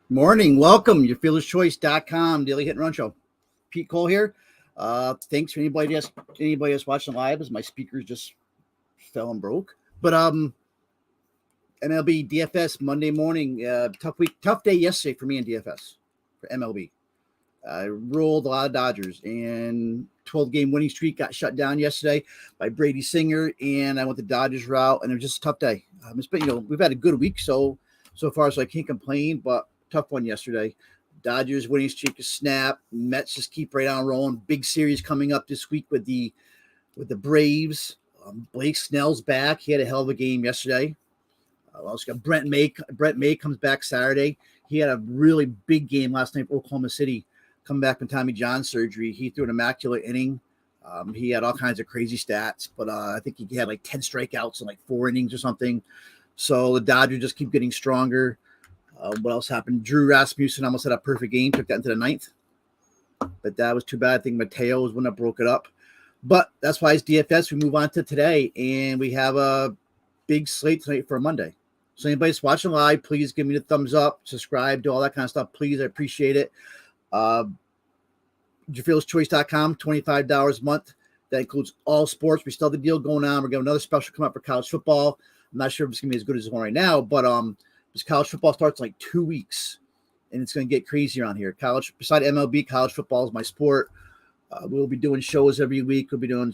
Morning. Welcome. YourFearlessChoice.com daily hit and run show. Pete Cole here. Thanks for anybody that's watching live, as my speakers just fell and broke. But MLB DFS Monday morning. Tough day yesterday for me in DFS for MLB. I rolled a lot of Dodgers, and 12-game winning streak got shut down yesterday by Brady Singer, and I went the Dodgers route, and it was just a tough day. It's been, we've had a good week so far, so I can't complain, but tough one yesterday. Dodgers winning streak is snap. Mets just keep right on rolling. Big series coming up this week with the Braves. Blake Snell's back. He had a hell of a game yesterday. Also got Brent May. Brent May comes back Saturday. He had a really big game last night for Oklahoma City. Coming back from Tommy John surgery, he threw an immaculate inning. He had all kinds of crazy stats, but I think he had like 10 strikeouts in like 4 innings or something. So the Dodgers just keep getting stronger. What else happened? Drew Rasmussen almost had a perfect game, took that into the 9th. But that was too bad. I think Mateo was one that broke it up. But that's why it's DFS. We move on to today, and we have a big slate tonight for a Monday. So anybody that's watching live, please give me the thumbs up, subscribe, do all that kind of stuff. Please, I appreciate it. YourFearlessChoice.com, $25 a month. That includes all sports. We still have the deal going on. We're going to have another special come up for college football. I'm not sure if it's going to be as good as this one right now, but this college football starts in like 2 weeks, and it's going to get crazy around here. Beside MLB, college football is my sport. We'll be doing shows every week. We'll be doing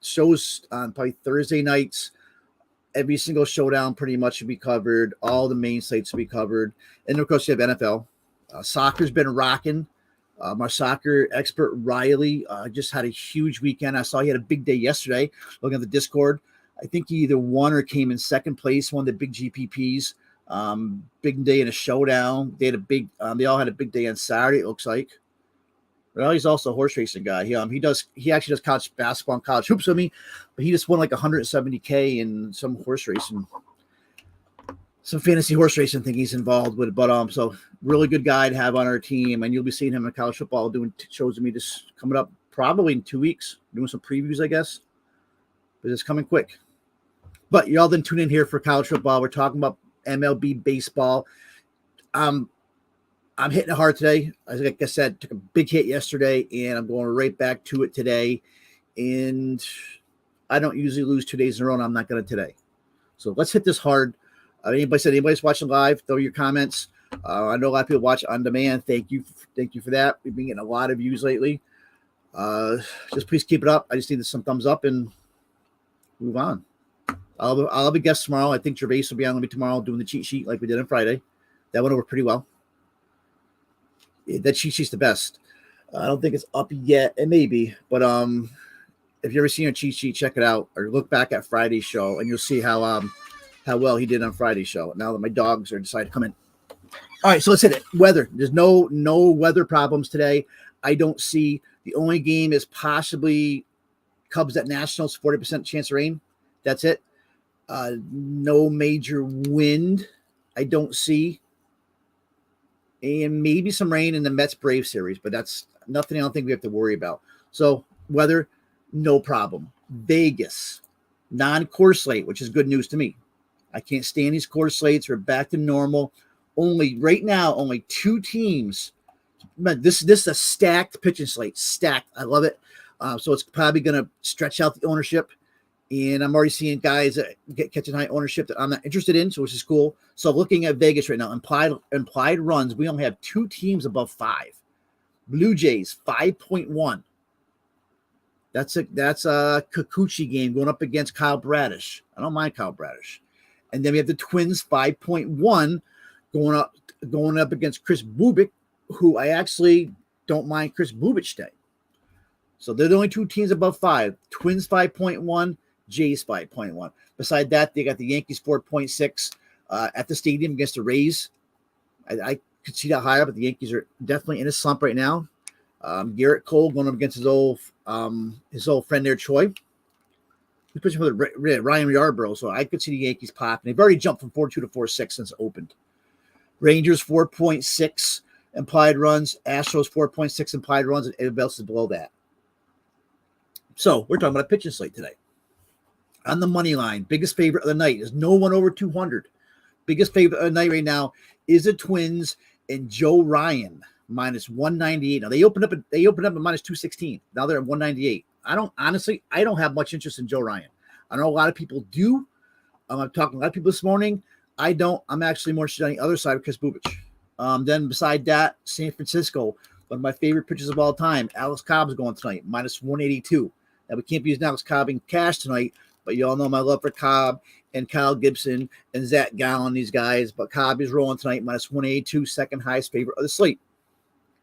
shows on probably Thursday nights. Every single showdown pretty much should be covered. All the main slates will be covered. And, of course, you have NFL. Soccer's been rocking. Our soccer expert, Riley, just had a huge weekend. I saw he had a big day yesterday. Looking at the Discord, I think he either won or came in second place, one of the big GPPs. Big day in a showdown. They all had a big day on Saturday, it looks like. Well, he's also a horse racing guy. He actually does college basketball and college hoops with me, but he just won like $170K in some horse racing. Some fantasy horse racing thing he's involved with, but so really good guy to have on our team, and you'll be seeing him in college football doing shows with me just coming up probably in 2 weeks, doing some previews, I guess. But it's coming quick. But y'all then tune in here for college football. We're talking about MLB baseball. I'm hitting it hard today. Like I said, took a big hit yesterday, and I'm going right back to it today. And I don't usually lose 2 days in a row, and I'm not going to today. So let's hit this hard. Anybody's watching live, throw your comments. I know a lot of people watch on demand. Thank you for that. We've been getting a lot of views lately. Just please keep it up. I just need some thumbs up and move on. I'll have a guest tomorrow. I think Gervais will be on with me tomorrow doing the cheat sheet like we did on Friday. That went over pretty well. That cheat sheet's the best. I don't think it's up yet. It may be, but if you ever seen a cheat sheet, check it out or look back at Friday's show and you'll see how well he did on Friday's show. Now that my dogs are decided to come in. All right, so let's hit it. Weather. There's no weather problems today. I don't see. The only game is possibly Cubs at Nationals, 40% chance of rain. That's it. No major wind. I don't see. And maybe some rain in the Mets-Braves series, but that's nothing I don't think we have to worry about. So weather, no problem. Vegas, non-course slate, which is good news to me. I can't stand these course slates. We're back to normal. Right now, only 2 teams. This is a stacked pitching slate. Stacked. I love it. So it's probably going to stretch out the ownership. And I'm already seeing guys that catching high ownership that I'm not interested in, so which is cool. So looking at Vegas right now, implied runs, we only have 2 teams above 5. Blue Jays, 5.1. That's a Kikuchi game going up against Kyle Bradish. I don't mind Kyle Bradish. And then we have the Twins, 5.1, going up against Chris Bubik, who I actually don't mind Chris Bubik today. So they're the only 2 teams above 5. Twins 5.1, Jays 5.1. Beside that, they got the Yankees 4.6 at the stadium against the Rays. I could see that higher, but the Yankees are definitely in a slump right now. Garrett Cole going up against his old friend there, Troy. He's pitching for the Ryan Yarbrough, so I could see the Yankees popping. They've already jumped from 4.2 to 4.6 since it opened. Rangers 4.6 implied runs. Astros 4.6 implied runs, and everybody else is below that. So we're talking about a pitching slate today. On the money line, biggest favorite of the night is no one over 200. Biggest favorite of the night right now is the Twins and Joe Ryan minus 198. Now they opened up at minus 216. Now they're at 198. I don't have much interest in Joe Ryan. I know a lot of people do. I'm talking to a lot of people this morning. I don't. I'm actually more interested on the other side because Bubic. Then beside that, San Francisco, one of my favorite pitchers of all time, Alex Cobb's going tonight, minus 182. Now we can't be using Alex Cobb in cash tonight, but you all know my love for Cobb and Kyle Gibson and Zach Gallen, these guys. But Cobb is rolling tonight, minus 182, second highest favorite of the slate.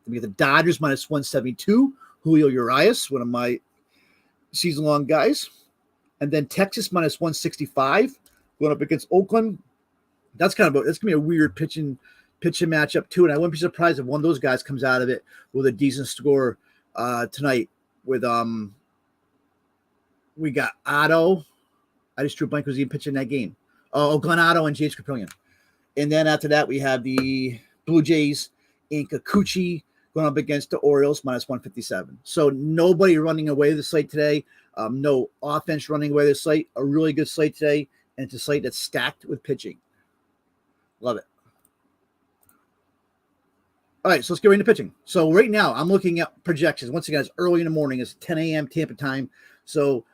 We get the Dodgers minus 172, Julio Urias, one of my season-long guys. And then Texas minus 165, going up against Oakland. That's going to be a weird pitching matchup too. And I wouldn't be surprised if one of those guys comes out of it with a decent score tonight. With we got Otto. I just drew a blank because he pitching that game. Oh, Glenn Otto and James Caprillion. And then after that, we have the Blue Jays and Kikuchi going up against the Orioles, minus 157. So nobody running away the slate today. No offense running away the slate. A really good slate today. And it's a slate that's stacked with pitching. Love it. All right, so let's get right into pitching. So right now, I'm looking at projections. Once again, it's early in the morning. It's 10 a.m. Tampa time. So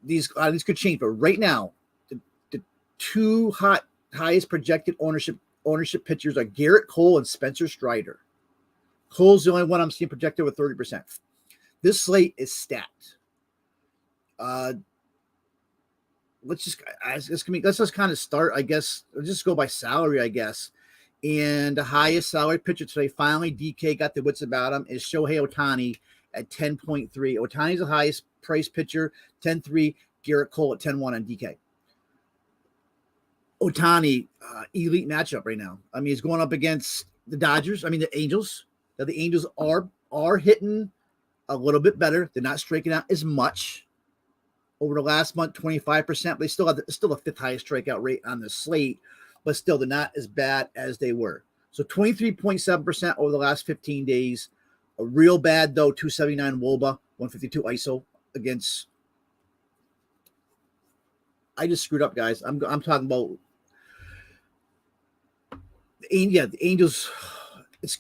these could change. But right now, the two highest projected ownership pitchers are Garrett Cole and Spencer Strider. Cole's the only one I'm seeing projected with 30%. This slate is stacked. Let's just kind of start, I guess. Let's just go by salary, I guess. And the highest salary pitcher today, finally, DK got the wits about him, is Shohei Ohtani at 10.3. Ohtani's the highest price pitcher, 10.3. Garrett Cole at 10.1 on DK. Ohtani, elite matchup right now. I mean, he's going up against the Angels. Now, the Angels are hitting a little bit better. They're not striking out as much. Over the last month, 25%. But they still have the fifth highest strikeout rate on the slate, but still they're not as bad as they were. So 23.7% over the last 15 days. A real bad though, 279 WOBA, 152 ISO against. I just screwed up, guys. I'm talking about the Angels. It's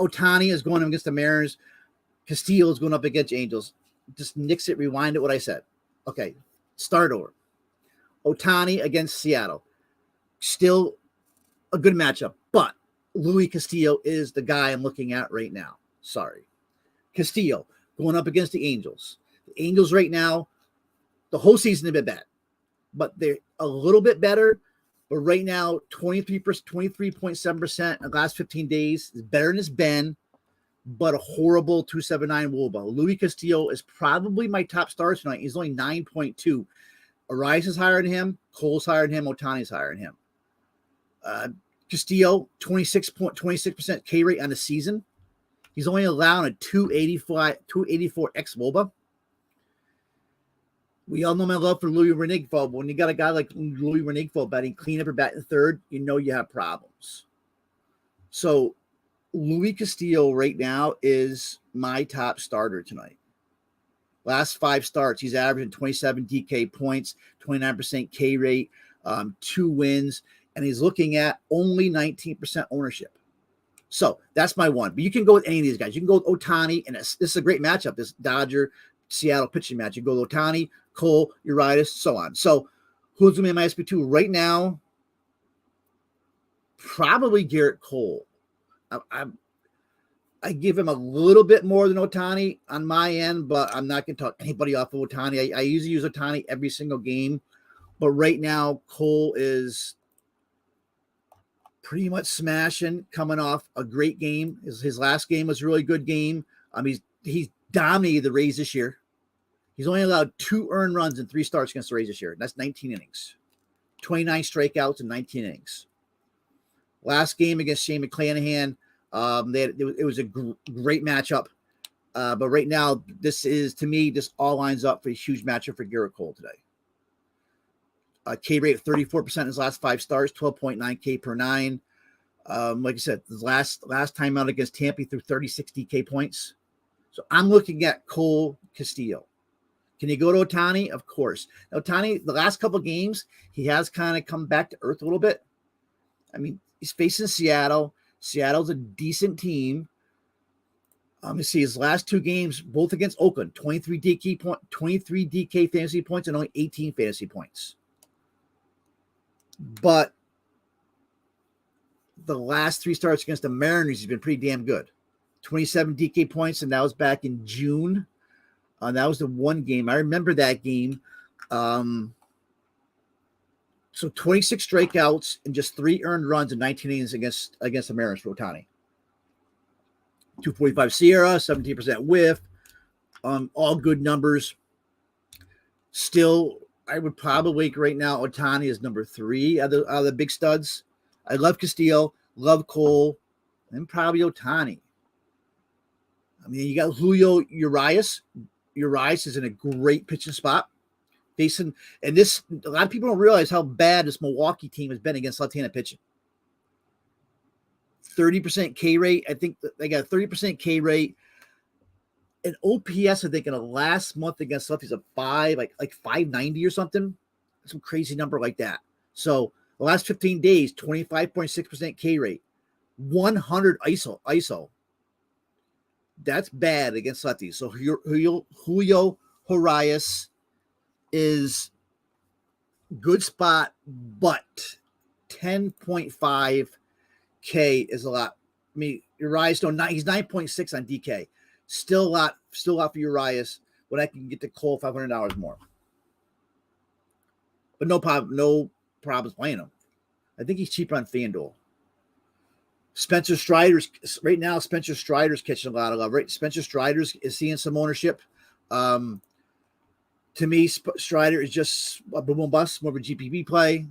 Ohtani is going up against the Mariners. Castillo is going up against Angels. Just nix it, rewind it, what I said. Okay, start over. Ohtani against Seattle. Still a good matchup, but Luis Castillo is the guy I'm looking at right now. Sorry. Castillo going up against the Angels. The Angels right now, the whole season have been bad, but they're a little bit better. But right now, 23.7% in the last 15 days is better than it's been, but a horrible 279 WOBA. Luis Castillo is probably my top star tonight. He's only 9.2. Arias is higher than him. Cole's higher than him. Ohtani's higher than him. Castillo, 26% K rate on the season. He's only allowing a 284 X WOBA. We all know my love for Louis Renigfeld, but when you got a guy like Louis Renigfeld batting cleanup or batting third, you know you have problems. So Luis Castillo right now is my top starter tonight. Last 5 starts, he's averaging 27 DK points, 29% K rate, 2 wins, and he's looking at only 19% ownership. So that's my one. But you can go with any of these guys. You can go with Ohtani, and this is a great matchup, this Dodger-Seattle pitching match. You go with Ohtani, Cole, Urias, so on. So who's going to be my SP2 right now? Probably Garrett Cole. I give him a little bit more than Ohtani on my end, but I'm not going to talk anybody off of Ohtani. I usually use Ohtani every single game, but right now Cole is pretty much smashing, coming off a great game. His last game was a really good game. He's dominated the Rays this year. He's only allowed 2 earned runs in 3 starts against the Rays this year. That's 19 innings, 29 strikeouts in 19 innings. Last game against Shane McClanahan, it was a great matchup. But right now, this all lines up for a huge matchup for Garrett Cole today. K rate of 34% in his last 5 starts, 12.9 K per 9. Like I said, the last time out against Tampa, he threw 36 DK points. So I'm looking at Cole Castillo. Can you go to Ohtani? Of course. Now, Ohtani, the last couple of games, he has kind of come back to earth a little bit. I mean, he's facing Seattle. Seattle's a decent team. You see his last 2 games, both against Oakland, 23 DK fantasy points and only 18 fantasy points. But the last 3 starts against the Mariners, he's been pretty damn good. 27 DK points, and that was back in June. That was the one game. I remember that game. So 26 strikeouts and just 3 earned runs in 19 innings against the Mariners for Ohtani. 245 Sierra, 17% whiff. All good numbers. Still, I would probably right now Ohtani is number 3 out of the big studs. I love Castillo, love Cole, and probably Ohtani. I mean, you got Julio Urias. Urias is in a great pitching spot. Facing, and this, a lot of people don't realize how bad this Milwaukee team has been against left-handed pitching. 30% K rate. I think they got a 30% K rate. An OPS, I think, in the last month against lefties of 590 or something. Some crazy number like that. So the last 15 days, 25.6% K rate. 100 ISO. That's bad against lefties. So Julio Urias is good spot, but 10.5 K is a lot. I mean, Urias, he's 9.6 on DK. Still a lot for Urias when I can get to Cole $500 more. But no problems playing him. I think he's cheaper on FanDuel. Spencer Strider's right now. Spencer Strider's catching a lot of love. Right, Spencer Strider's is seeing some ownership. To me, Strider is just a boom bust, more of a GPP play.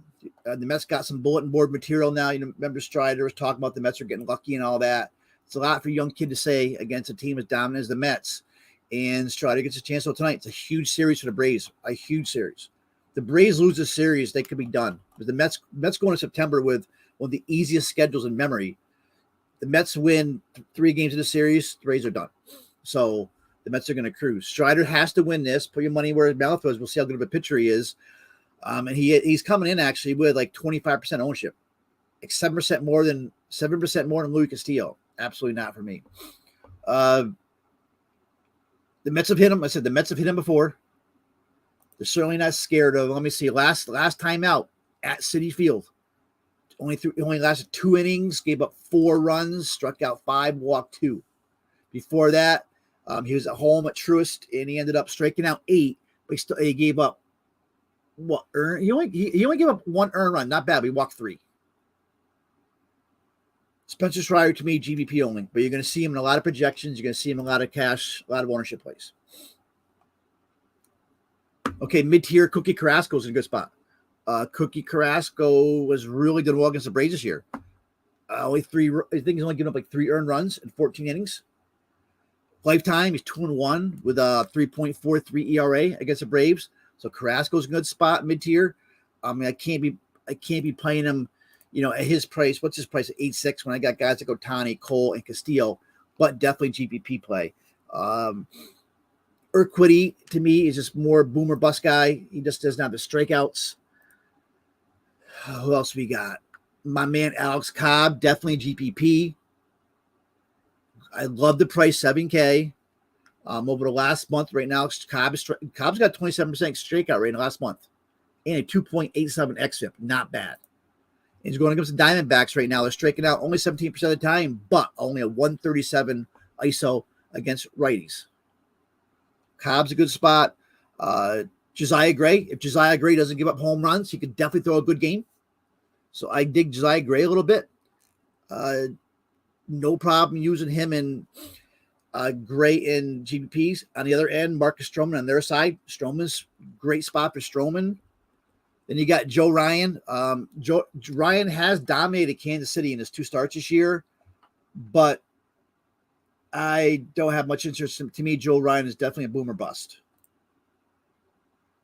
The Mets got some bulletin board material now. You know, remember Strider was talking about the Mets are getting lucky and all that. It's a lot for a young kid to say against a team as dominant as the Mets. And Strider gets a chance tonight. It's a huge series for the Braves. A huge series. The Braves lose this series, they could be done. But the Mets go into September with one of the easiest schedules in memory. The Mets win 3 games of the series, the Braves are done. So the Mets are going to cruise. Strider has to win this. Put your money where his mouth was. We'll see how good of a pitcher he is. And he's coming in actually with like 25% ownership, like 7% more than Luis Castillo. Absolutely not for me. The Mets have hit him. I said the Mets have hit him before. They're certainly not scared of. Let me see. Last time out at Citi Field, only lasted 2 innings, gave up 4 runs, struck out 5, walked 2. Before that, he was at home at Truist, and he ended up striking out 8, but he gave up what? He only gave up 1 earned run. Not bad. But he walked 3. Spencer Strider to me, GVP only, but you're going to see him in a lot of projections. You're going to see him in a lot of cash, a lot of ownership plays. Okay, mid-tier, Cookie Carrasco is in a good spot. Cookie Carrasco was really good well against the Braves this year. I think he's only given up like 3 earned runs in 14 innings. Lifetime, he's 2-1 with a 3.43 ERA against the Braves. So Carrasco's a good spot, mid-tier. I mean, I can't be playing him, you know, at his price. What's his price at 8.6 when I got guys like Ohtani, Cole, and Castillo, but definitely GPP play. Urquidy to me is just more boomer bust guy. He just doesn't have the strikeouts. Who else we got? My man Alex Cobb, definitely GPP. I love the price, 7K. Over the last month right now, Cobb's got 27% strikeout rate in the last month and a 2.87 xFIP. Not bad. He's going against the Diamondbacks right now. They're striking out only 17% of the time, but only a 137 ISO against righties. Cobb's a good spot. Josiah Gray. If Josiah Gray doesn't give up home runs, he could definitely throw a good game. So I dig Josiah Gray a little bit. No problem using him in Gray in GPPs. On the other end, Marcus Stroman on their side. Stroman's great spot for Stroman. Then you got Joe Ryan. Ryan has dominated Kansas City in his 2 starts this year, but I don't have much interest. To me, Joe Ryan is definitely a boomer bust.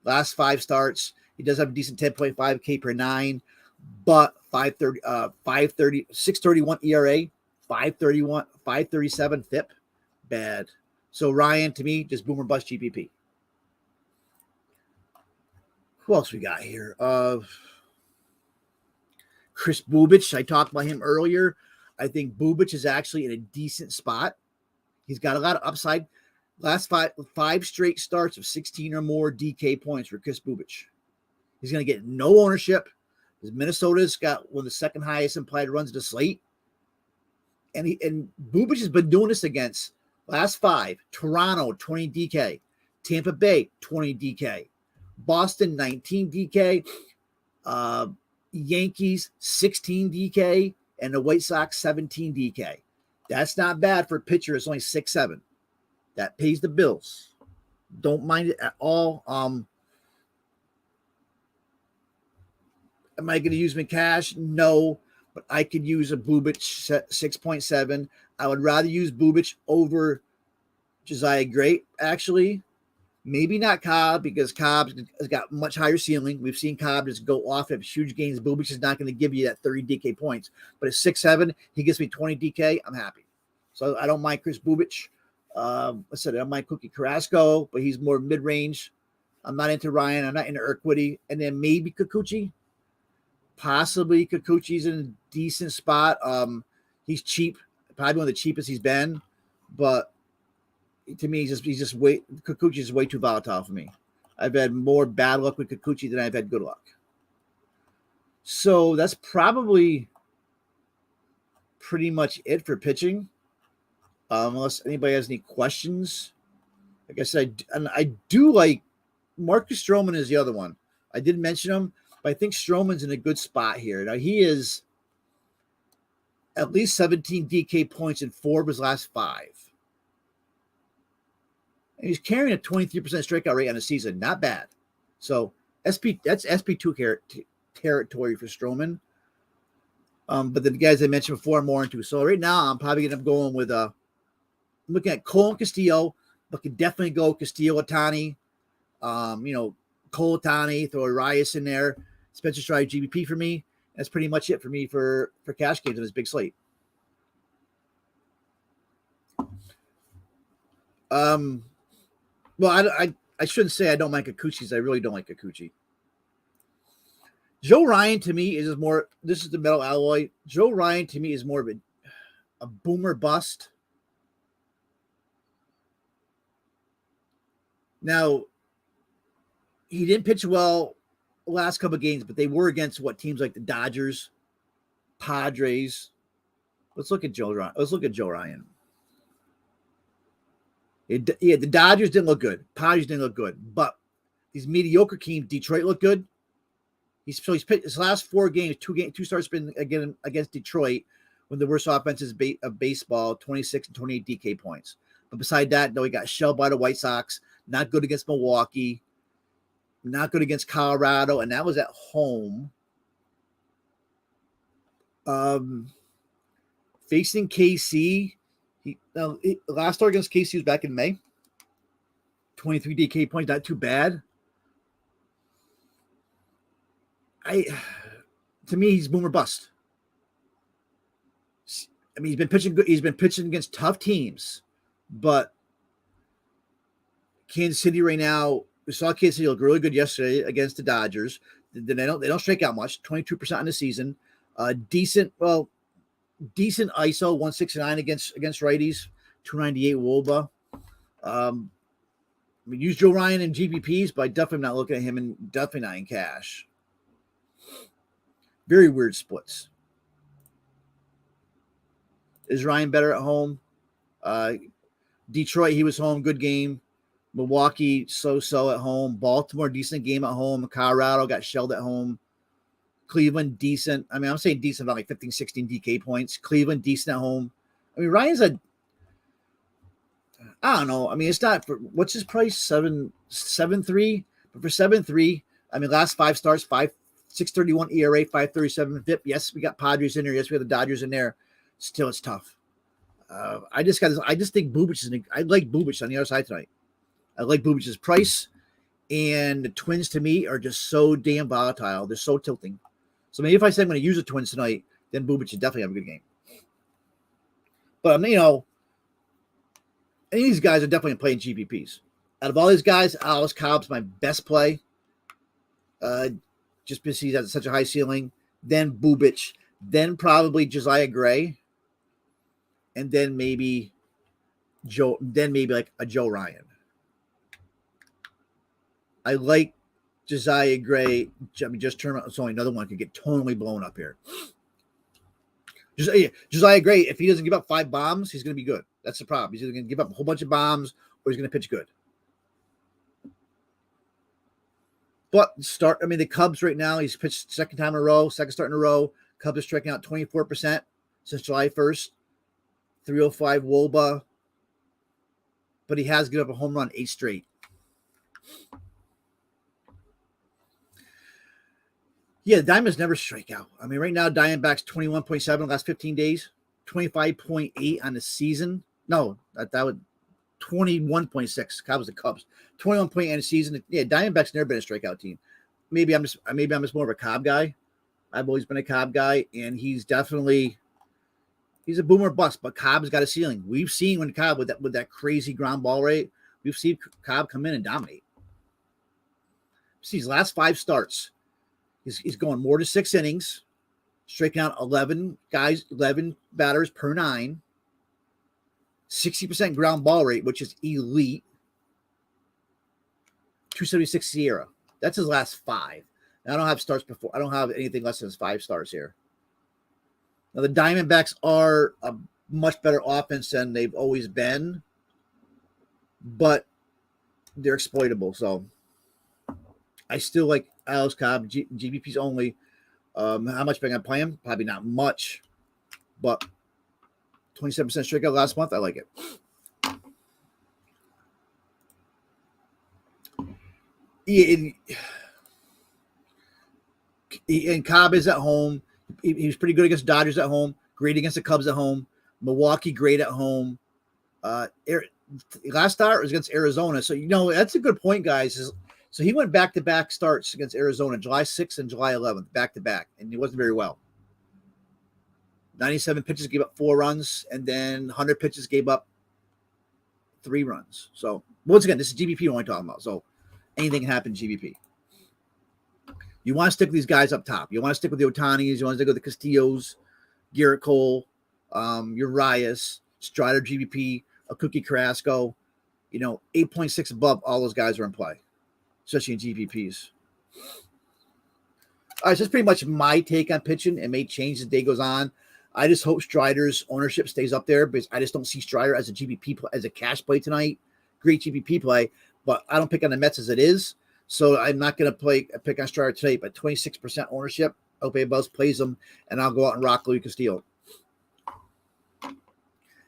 Last 5 starts, he does have a decent 10.5 K per 9, but 631 ERA, 537 FIP, bad. So Ryan, to me, just boomer bust GPP. Who else we got here? Chris Bubic, I talked about him earlier. I think Bubic is actually in a decent spot. He's got a lot of upside. Last five straight starts of 16 or more DK points for Chris Bubic. He's going to get no ownership. Minnesota's got one of the second highest implied runs to slate. And Bubic has been doing this against last five. Toronto, 20 DK. Tampa Bay, 20 DK. Boston, 19 DK. Yankees, 16 DK. And the White Sox, 17 DK. That's not bad for a pitcher. It's only 6'7". That pays the bills. Don't mind it at all. Am I going to use him in cash? No, but I could use a Bubic 6.7. I would rather use Bubic over Josiah Gray, actually. Maybe not Cobb, because Cobb has got much higher ceiling. We've seen Cobb just go off of huge gains. Bubic is not going to give you that 30 DK points. But at 6'7", he gives me 20 DK. I'm happy. So I don't mind Chris Bubic. I said I don't mind Cookie Carrasco, but he's more mid-range. I'm not into Ryan. I'm not into Urquidy. And then maybe Kikuchi. Possibly Kikuchi's in a decent spot. He's cheap. Probably one of the cheapest he's been. But to me, Kikuchi is way too volatile for me. I've had more bad luck with Kikuchi than I've had good luck. So that's probably pretty much it for pitching. Unless anybody has any questions. Like I said, I do like Marcus Stroman is the other one. I did mention him, but I think Stroman's in a good spot here. Now, he is at least 17 DK points in 4 of his last 5. And he's carrying a 23% strikeout rate on the season. Not bad. So that's SP2 territory for Stroman. But the guys I mentioned before, I'm more into. So right now, I'm probably going to go with I'm looking at Cole and Castillo, but could definitely go Castillo, Ohtani. Cole, Ohtani, throw Arias in there. Spencer Strider, GBP for me. That's pretty much it for me for cash games on this big slate. Well, I shouldn't say I don't like Kikuchi's. I really don't like Kikuchi. Joe Ryan to me is more. This is the metal alloy. Joe Ryan to me is more of a boomer bust. Now, he didn't pitch well the last couple of games, but they were against teams like the Dodgers, Padres. Let's look at Joe Ryan. The Dodgers didn't look good. Padres didn't look good. But these mediocre teams, Detroit looked good. He's pitched his last 4 games, 2 starts been again against Detroit, when the worst offenses of baseball, 26 and 28 DK points. But beside that, no, he got shelled by the White Sox. Not good against Milwaukee. Not good against Colorado, and that was at home. Facing KC. Last start against KC was back in May. 23 DK points, not too bad. To me, he's boomer bust. I mean, he's been pitching good. He's been pitching against tough teams, but Kansas City right now. We saw Kansas City look really good yesterday against the Dodgers. They don't strike out much. 22% on the season. Decent ISO, 169 against righties, 298 WOBA. We use Joe Ryan in GPPs, but I definitely not looking at him, and definitely not in cash. Very weird splits. Is Ryan better at home? Detroit, he was home, good game. Milwaukee, so-so at home. Baltimore, decent game at home. Colorado got shelled at home. Cleveland, decent. I mean, I'm saying decent about like 15, 16 DK points. Cleveland, decent at home. I mean, Ryan's I don't know. I mean, it's not for, what's his price? 7.3. But for 7.3, I mean, last 5 starts, 6.31 ERA, 5.37 FIP. Yes, we got Padres in there. Yes, we have the Dodgers in there. Still, it's tough. I just think Bubic I like Bubic on the other side tonight. I like Bubic's price, and the Twins to me are just so damn volatile. They're so tilting. So maybe if I say I'm going to use the Twins tonight, then Bubic should definitely have a good game. But any of these guys are definitely playing GPPs. Out of all these guys, Alice Cobb's my best play. Just because he's at such a high ceiling. then Bubic, then probably Josiah Gray, and then maybe like a Joe Ryan. I like Josiah Gray. I mean, just turn it's only another one could get totally blown up here. Josiah Gray, if he doesn't give up 5 bombs, he's going to be good. That's the problem. He's either going to give up a whole bunch of bombs or he's going to pitch good. But the Cubs right now, he's pitched second start in a row. Cubs are striking out 24% since July 1st. 305 WOBA. But he has given up a home run 8 straight. Yeah, the Diamondbacks never strike out. I mean, right now, Diamondbacks 21.7 the last 15 days, 25.8 on the season. No, that would 21.6. That was the Cubs. 21.8 on the season. Yeah, Diamondbacks never been a strikeout team. Maybe I'm just more of a Cobb guy. I've always been a Cobb guy, and he's a boomer bust. But Cobb's got a ceiling. We've seen when Cobb with that crazy ground ball rate, we've seen Cobb come in and dominate. See his last 5 starts. He's going more to 6 innings, striking out 11 batters per 9, 60% ground ball rate, which is elite, 276 SIERA. That's his last 5. And I don't have starts before. I don't have anything less than 5 stars here. Now, the Diamondbacks are a much better offense than they've always been, but they're exploitable. So I still like Alex Cobb, GBPs only. How much am I going to play him? Probably not much, but 27% strikeout last month. I like it. And Cobb is at home. He was pretty good against Dodgers at home. Great against the Cubs at home. Milwaukee, great at home. Last start was against Arizona. So, that's a good point, guys. So he went back-to-back starts against Arizona, July 6th and July 11th, back-to-back, and he wasn't very well. 97 pitches gave up 4 runs, and then 100 pitches gave up 3 runs. So, once again, this is GBP we're only talking about. So, anything can happen in GBP. You want to stick with these guys up top. You want to stick with the Otanis. You want to stick with the Castillos, Garrett Cole, Urias, Strider GBP, Akuki Carrasco. 8.6 above, all those guys are in play, especially in GPPs. All right, so that's pretty much my take on pitching. It may change as the day goes on. I just hope Strider's ownership stays up there because I just don't see Strider as a GPP as a cash play tonight. Great GPP play, but I don't pick on the Mets as it is. So I'm not going to pick on Strider today, but 26% ownership. I hope everybody plays them, and I'll go out and rock Louis Castillo.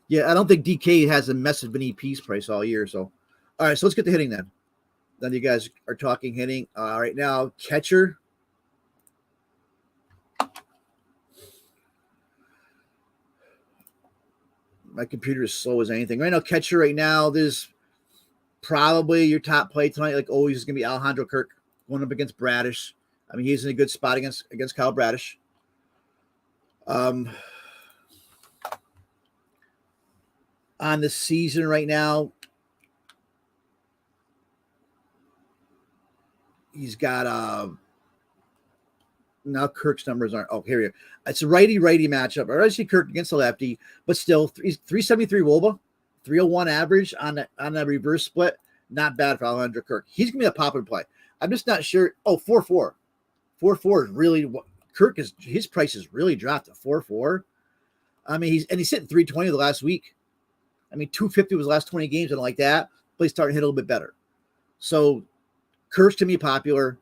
Yeah, I don't think DK has a massive piece price all year. So, all right, so let's get to hitting then. Then you guys are talking hitting. Right now, catcher. My computer is slow as anything. Right now, catcher right now, there's probably your top play tonight, like always, is going to be Alejandro Kirk going up against Bradish. I mean, he's in a good spot against Kyle Bradish. On the season right now, he's got now Kirk's numbers aren't. Oh, here we go. It's a righty-righty matchup. I already see Kirk against the lefty, but still 373 WOBA, 301 average on that reverse split. Not bad for Alejandro Kirk. He's gonna be a popular play. I'm just not sure. Oh, 4-4. 4-4 is really his price has really dropped to 4-4. I mean, he's hitting 320 the last week. I mean, 250 was the last 20 games and like that. But he's starting to hit a little bit better. So Kirk's to me popular.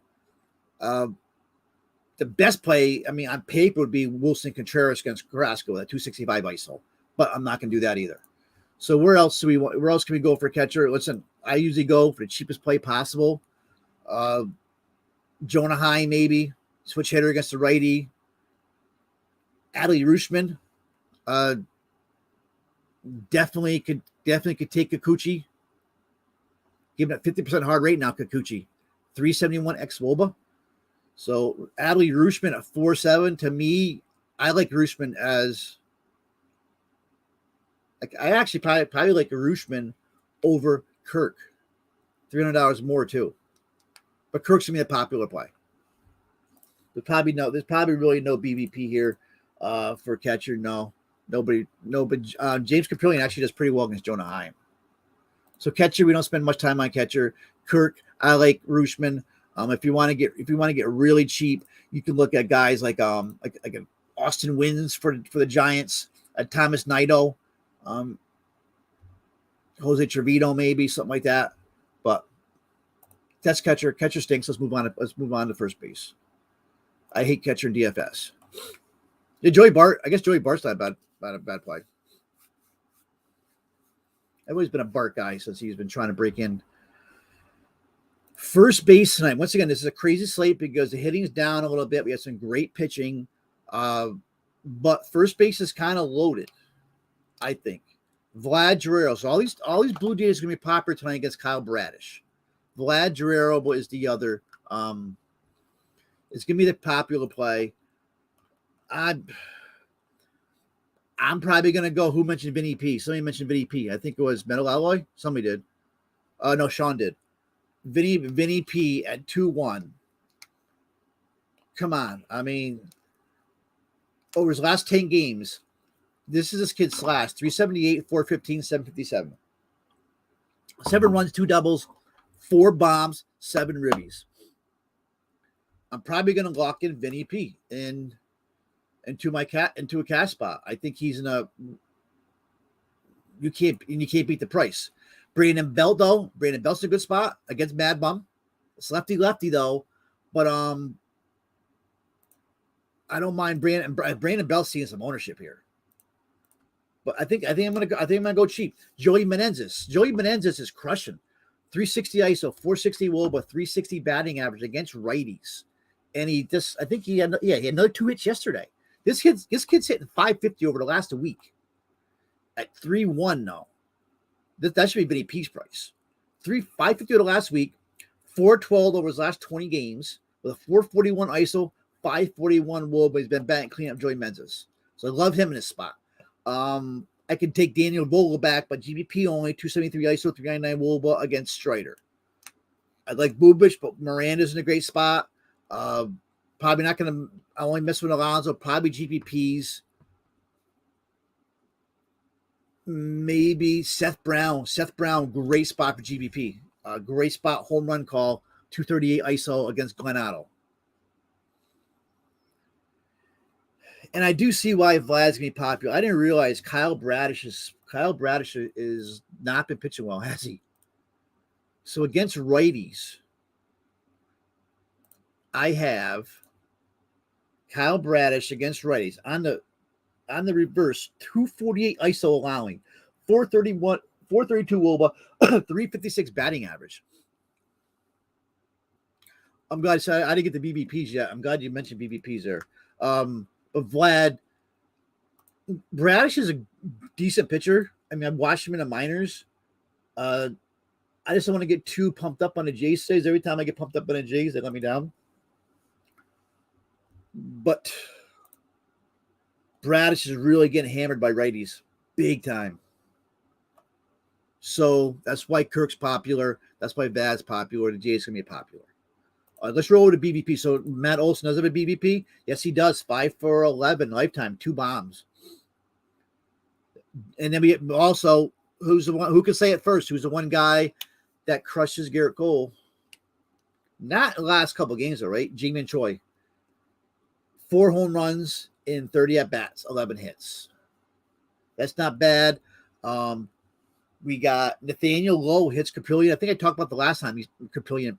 The best play, I mean, on paper would be Wilson Contreras against Carrasco at 265 ISO, but I'm not going to do that either. So where else can we go for a catcher? Listen, I usually go for the cheapest play possible. Jonah High, maybe switch hitter against the righty. Adley Rutschman, definitely could take Kikuchi. Giving it 50% hard rate now, Kikuchi. 371 x WOBA. So Adley Rutschman at 4.7. To me, I like Rutschman as I actually probably like Rutschman over Kirk. $300 more too. But Kirk's gonna be a popular play. There's probably really no BVP here for catcher. No, nobody. James Caprillion actually does pretty well against Jonah Heim. So catcher, we don't spend much time on catcher. Kirk, I like Rooshman. If you want to get really cheap, you can look at guys like Austin Wins for the Giants, Thomas Nido, Jose Trevino, maybe something like that. But that's catcher. Catcher stinks. Let's move on to first base. I hate catcher in DFS. Yeah, Joey Bart. I guess Joey Bart's not a bad play. I've always been a Bart guy since he's been trying to break in. First base tonight. Once again, this is a crazy slate because the hitting's down a little bit. We have some great pitching, but first base is kind of loaded, I think. Vlad Guerrero. So all these Blue Jays are going to be popular tonight against Kyle Bradish. Vlad Guerrero is the other. It's going to be the popular play. I'm probably going to go. Who mentioned Vinny P? Somebody mentioned Vinny P. I think it was Metal Alloy. Somebody did. No, Sean did. Vinny P at 2-1. Come on. I mean, over his last 10 games, this is this kid's slash. 378, 415, 757. 7 runs, 2 doubles, 4 bombs, 7 ribbies. I'm probably going to lock in Vinny P into a cash spot. I think he's you can't beat the price. Brandon Belt though. Brandon Belt's a good spot against Mad Bum. It's lefty though, but I don't mind Brandon Belt seeing some ownership here. But I think I'm gonna go cheap. Joey Menezes. Joey Menezes is crushing. 360 ISO, 460 WOBA, 360 batting average against righties. And he had another 2 hits yesterday. This kid's hitting 550 over the last week at 3-1 now. That should be Vinny P's price. 550 over the last week, 412 over his last 20 games with a 441 ISO, 541 WOBA. He's been batting clean up Joey Menezes. So I love him in this spot. I can take Daniel Vogel back, but GBP only 273 ISO, 399 WOBA against Strider. I like Bubic, but Miranda's in a great spot. Probably not going to. I only mess with Alonso. Probably GPPs. Maybe Seth Brown. Seth Brown, great spot for GBP. Great spot, home run call, 238 ISO against Glen Otto. And I do see why Vlad's going to be popular. I didn't realize Kyle Bradish is not been pitching well, has he? So against righties, I have Kyle Bradish against righties on the reverse, 248 ISO allowing, 432 WOBA, 356 batting average. I'm glad I didn't get the BBPs yet. I'm glad you mentioned BBPs there. But Vlad, Bradish is a decent pitcher. I mean, I've watched him in the minors. I just don't want to get too pumped up on the Jays days. Every time I get pumped up on the Jays, they let me down. But Bradish is really getting hammered by righties big time. So that's why Kirk's popular. That's why Vad's popular. The Jays going to be popular. Let's roll over to BVP. So Matt Olson does have a BVP. Yes, he does. 5 for 11 lifetime, 2 bombs. And then we also, who's the one who can say it first? Who's the one guy that crushes Garrett Cole? Not the last couple of games, though, right? Ji-Man Choi. 4 home runs in 30 at bats, 11 hits. That's not bad. We got Nathaniel Lowe hits Caprillion. I think I talked about the last time Caprillion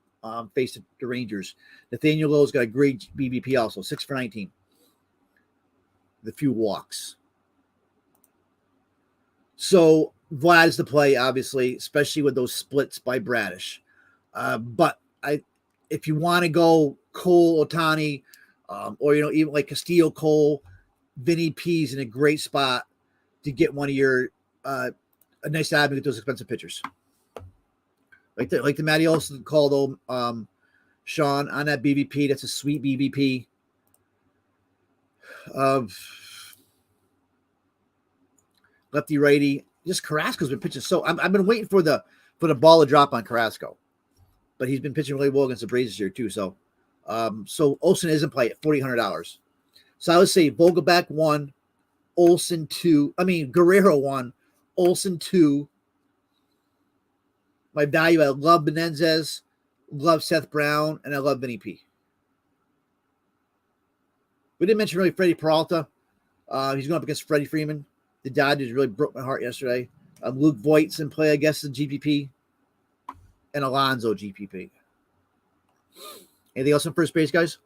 faced the Rangers. Nathaniel Lowe's got a great BVP also, 6 for 19. The few walks. So Vlad's the play, obviously, especially with those splits by Bradish. But if you want to go Cole, Ohtani, or even like Castillo, Cole, Vinny P's in a great spot to get one of your a nice add with those expensive pitchers. Like the Matty Olson call though, Sean, on that BVP. That's a sweet BVP. Lefty righty. Just Carrasco's been pitching so. I've been waiting for the ball to drop on Carrasco, but he's been pitching really well against the Braves here too. So So Olsen isn't playing at $4,800. So I would say Vogelback 1, Olsen 2. I mean, Guerrero 1, Olsen 2. My value, I love Menezes, love Seth Brown, and I love Vinny P. We didn't mention really Freddie Peralta. He's going up against Freddie Freeman. The Dodgers really broke my heart yesterday. Luke Voigt's in play, I guess, in GPP. And Alonso GPP. Anything else on first base, guys?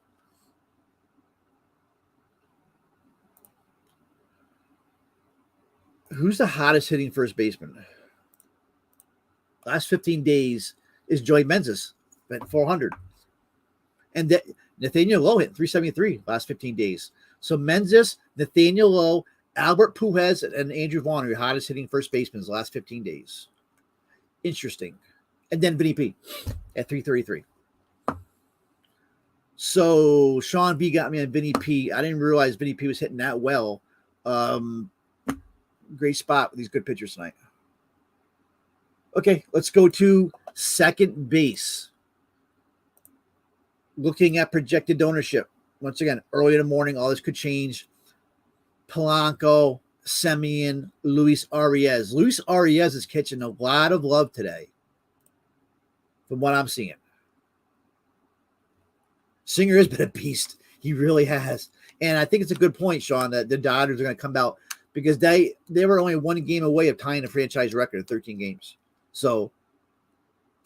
Who's the hottest hitting first baseman? Last 15 days is Joey Menezes at 400. And Nathaniel Lowe hit 373 last 15 days. So Menezes, Nathaniel Lowe, Albert Pujols, and Andrew Vaughn are your hottest hitting first basemen the last 15 days. Interesting. And then Vinny P at 333. So Sean B got me on Vinny P. I didn't realize Vinny P was hitting that well. Great spot with these good pitchers tonight. Okay, let's go to second base. Looking at projected ownership. Once again, early in the morning, all this could change. Polanco, Semien, Luis Arias. Luis Arias is catching a lot of love today, from what I'm seeing. Singer has been a beast. He really has. And I think it's a good point, Sean, that the Dodgers are going to come out because they were only one game away of tying the franchise record of 13 games. So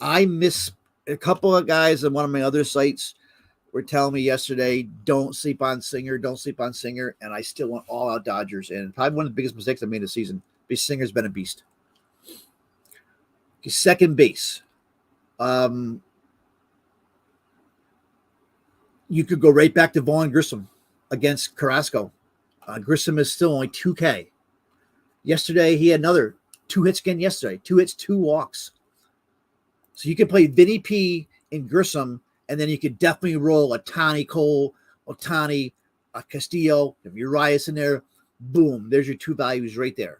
I miss a couple of guys on one of my other sites were telling me yesterday, don't sleep on Singer, and I still want all-out Dodgers. And probably one of the biggest mistakes I made this season because Singer's been a beast. Okay, second base. You could go right back to Vaughn Grissom against Carrasco. Grissom is still only 2K. Yesterday, he had another 2 hits again yesterday. 2 hits, 2 walks. So you could play Vinny P and Grissom, and then you could definitely roll a Ohtani Cole, Ohtani, Castillo. If Urias in there, boom, there's your 2 values right there.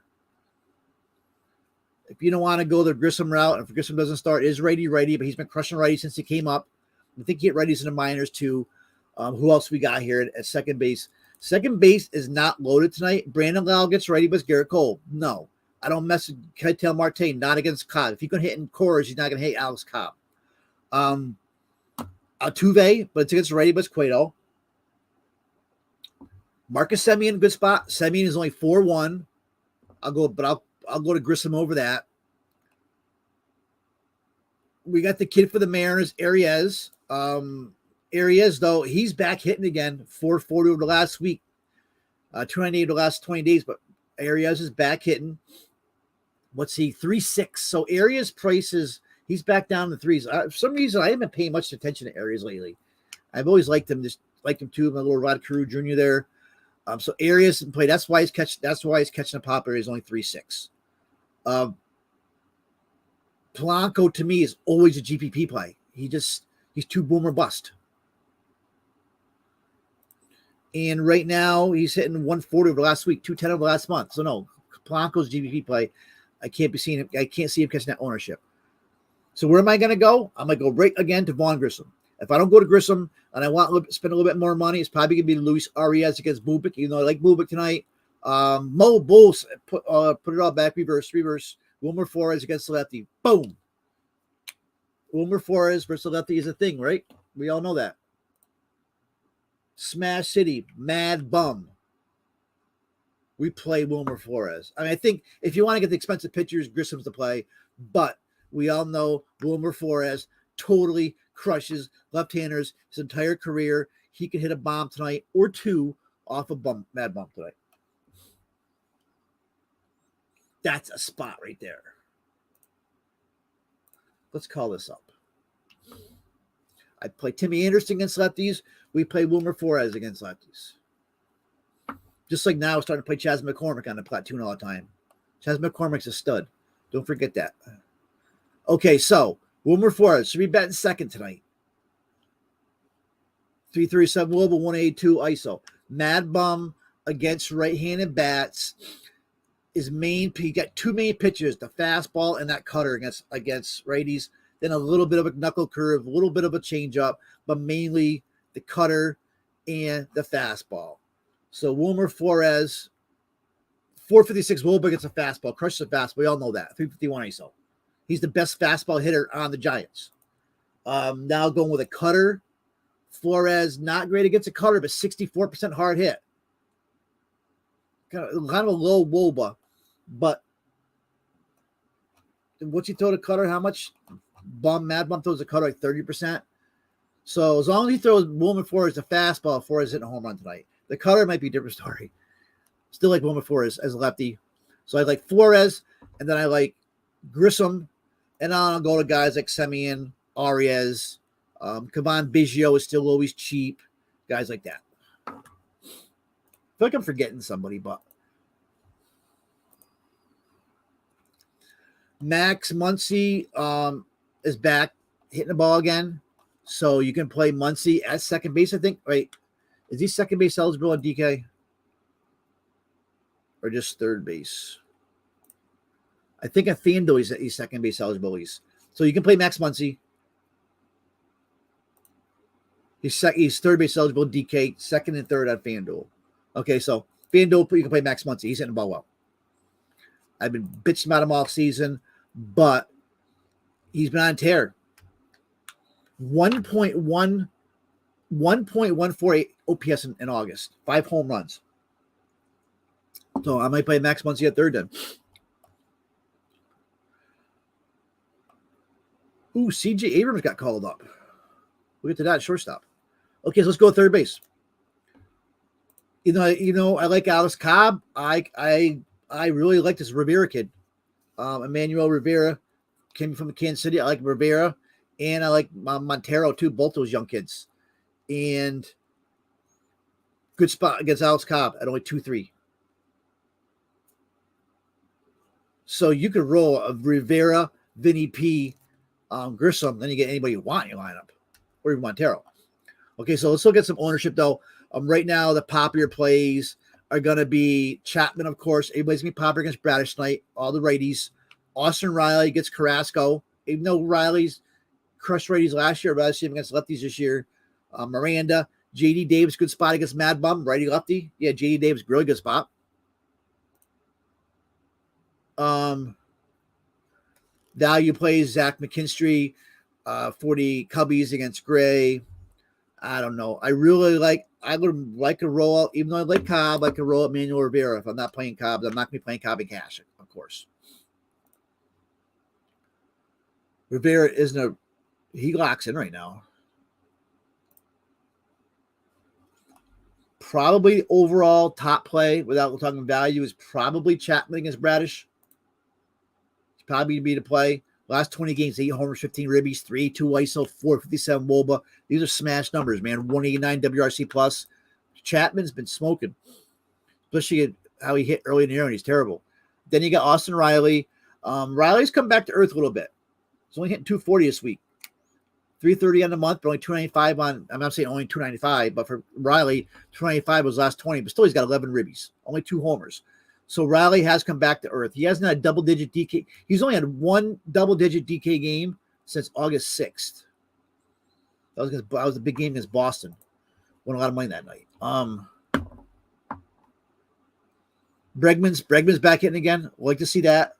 If you don't want to go the Grissom route, and if Grissom doesn't start, it is righty, but he's been crushing righty since he came up. I think he hit righties in the minors too. Who else we got here at second base? Second base is not loaded tonight. Brandon Lau gets righty, but Garrett Cole. No. I don't mess with Ketel Marte, not against Cobb. If he can hit in Coors, he's not going to hit Alex Cobb. Altuve, but it's against righty, but it's Cueto. Marcus Semien, good spot. Semien is only 4-1. I'll go to Grissom over that. We got the kid for the Mariners, Arias. Arias, though, he's back hitting again. 440 over the last week. 298 over the last 20 days, but Arias is back hitting. What's he? 3.6. So Arias prices, he's back down to threes. For some reason, I haven't been paying much attention to Arias lately. I've always liked him, too. My little Rod Carew Jr. there. So Arias play. That's why he's catching the pop. Arias only 3.6. Polanco to me is always a GPP play. He's too boomer bust. And right now he's hitting 140 over the last week, 210 over the last month. So no, Polanco's GPP play. I can't see him catching that ownership. So where am I going to go? I'm going to go right again to Vaughn Grissom. If I don't go to Grissom and I want to spend a little bit more money, it's probably going to be Luis Arias against Bubik, even though I like Bubik tonight. Mo Bulls put it all back, reverse. Wilmer Flores against the lefty. Boom. Wilmer Flores versus the lefty is a thing, right? We all know that. Smash City, Mad Bum. We play Wilmer Flores. I mean, I think if you want to get the expensive pitchers, Grissom's the play. But we all know Wilmer Flores totally crushes left-handers his entire career. He can hit a bomb tonight or 2 off a Mad Bum tonight. That's a spot right there. Let's call this up. I play Timmy Anderson against lefties. We play Wilmer Flores against lefties. Just like now, we're starting to play Chas McCormick on the platoon all the time. Chas McCormick's a stud. Don't forget that. Okay, so Wilmer Flores should be batting second tonight. 337 Global, 182 ISO. Mad Bum against right-handed bats. He got 2 main pitches, the fastball and that cutter against righties. Then a little bit of a knuckle curve, a little bit of a changeup, but mainly the cutter, and the fastball. So Wilmer Flores, 456 Wilber gets a fastball, crushes a fastball. We all know that. 351 ISO. He's the best fastball hitter on the Giants. Now going with a cutter. Flores, not great against a cutter, but 64% hard hit. Kind of a low WOBA, but what's he throw to cutter? How much? Mad Bum throws a cutter like 30%. So as long as he throws Wilmer Flores the fastball, Flores hitting a home run tonight. The cutter might be a different story. Still like Wilmer Flores as a lefty. So I like Flores, and then I like Grissom, and I'll go to guys like Semien, Arias, Cavan Biggio is still always cheap. Guys like that. I feel like I'm forgetting somebody, but Max Muncy is back hitting the ball again. So you can play Muncy at second base, I think. Wait, is he second base eligible on DK? Or just third base? I think at FanDuel he's second base eligible. So you can play Max Muncy. He's third base eligible DK, second and third on FanDuel. Okay, so FanDuel, you can play Max Muncy. He's hitting the ball well. I've been bitching about him all season, but he's been on tear. 1.148 OPS in August. 5 home runs. So I might play Max Muncy at third then. Ooh, CJ Abrams got called up. We'll get to that shortstop. Okay, so let's go third base. You know, I like Alex Cobb. I really like this Rivera kid. Emmanuel Rivera came from Kansas City. I like Rivera, and I like Montero too. Both those young kids, and good spot against Alex Cobb at only 2.3. So you could roll a Rivera, Vinny P, Grissom, then you get anybody you want in your lineup, or even Montero. Okay, so let's look at some ownership though. Right now, the popular plays are going to be Chapman, of course. Everybody's going to be popular against Bradish tonight, all the righties. Austin Riley gets Carrasco. Even though Riley's crushed righties last year, I'd rather see him against lefties this year. Miranda, J.D. Davis, good spot against Mad Bum, righty-lefty. Yeah, J.D. Davis, really good spot. Value plays Zach McKinstry for the Cubbies against Gray. I don't know. I would like a roll out, even though I like Cobb, I could roll out Manuel Rivera. If I'm not playing Cobb, I'm not going to be playing Cobb in cash, of course. Rivera he locks in right now. Probably overall top play without talking value is probably Chapman against Bradish. It's probably to be the play. Last 20 games, 8 homers, 15 ribbies, 3.2 ISO, 457 WOBA. These are smash numbers, man. 189 WRC plus. Chapman's been smoking, especially how he hit early in the year, and he's terrible. Then you got Austin Riley. Riley's come back to earth a little bit. He's only hitting 240 this week. 330 on the month, but only 295 on. I'm not saying only 295, but for Riley, 295 was last 20, but still he's got 11 ribbies, only 2 homers. So Riley has come back to earth. He hasn't had a double-digit DK. He's only had 1 double-digit DK game since August 6th. That was a big game against Boston. Won a lot of money that night. Bregman's back hitting again. Like to see that.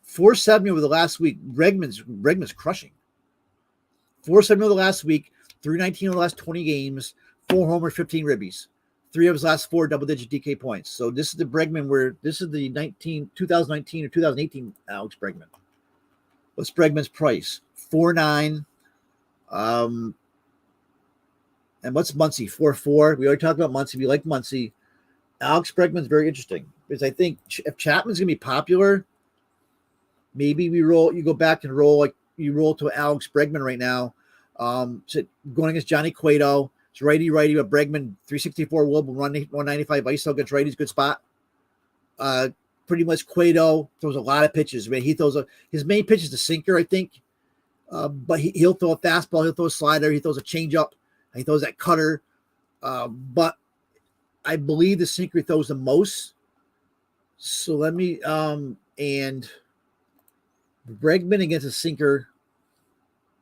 470 over the last week. Bregman's crushing. 470 over the last week. 319 over the last 20 games. 4 homers, 15 ribbies. 3 of his last 4 double-digit DK points. So this is the Bregman this is the 2019 or 2018 Alex Bregman. What's Bregman's price? 4.9. And what's Muncy? 4.4. We already talked about Muncy. We like Muncy. Alex Bregman's very interesting because I think if Chapman's going to be popular, maybe you go back and roll to Alex Bregman right now. So going against Johnny Cueto. It's righty, but Bregman, 364 WOBA, 195 ISO against righties, good spot. Pretty much Cueto throws a lot of pitches. I mean, his main pitch is the sinker, I think. But he'll throw a fastball, he'll throw a slider, he throws a changeup, he throws that cutter. But I believe the sinker throws the most. So let me and Bregman against a sinker,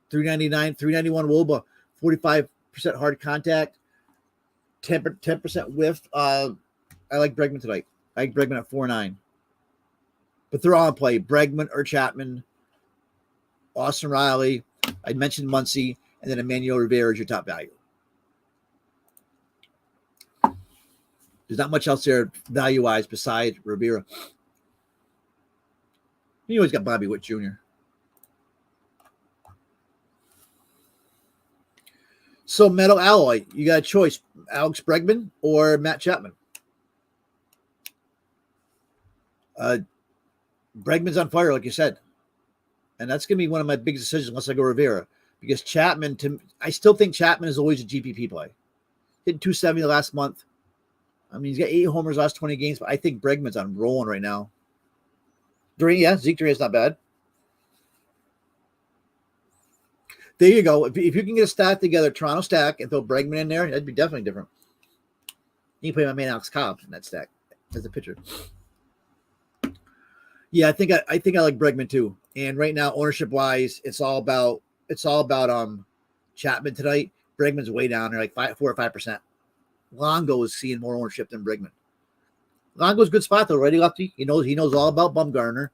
399, 391 WOBA. 45% hard contact, 10% whiff. I like Bregman tonight. I like Bregman at 4.9. But they're all in play. Bregman or Chapman, Austin Riley. I mentioned Muncy, and then Emmanuel Rivera is your top value. There's not much else there value-wise besides Rivera. You always got Bobby Witt Jr. So metal alloy, you got a choice: Alex Bregman or Matt Chapman. Bregman's on fire, like you said, and that's going to be one of my biggest decisions unless I go Rivera, because Chapman. I still think Chapman is always a GPP play. Hitting 270 last month. I mean, he's got 8 homers last 20 games, but I think Bregman's on rolling right now. Zeke Duran is not bad. There you go. If you can get a stack together, Toronto stack, and throw Bregman in there, that'd be definitely different. You can play my man Alex Cobb in that stack as a pitcher. Yeah, I think I like Bregman too. And right now, ownership wise, it's all about Chapman tonight. Bregman's way down there, like 4 or 5%. Longo is seeing more ownership than Bregman. Longo's a good spot though, right? Lefty. He knows all about Bumgarner.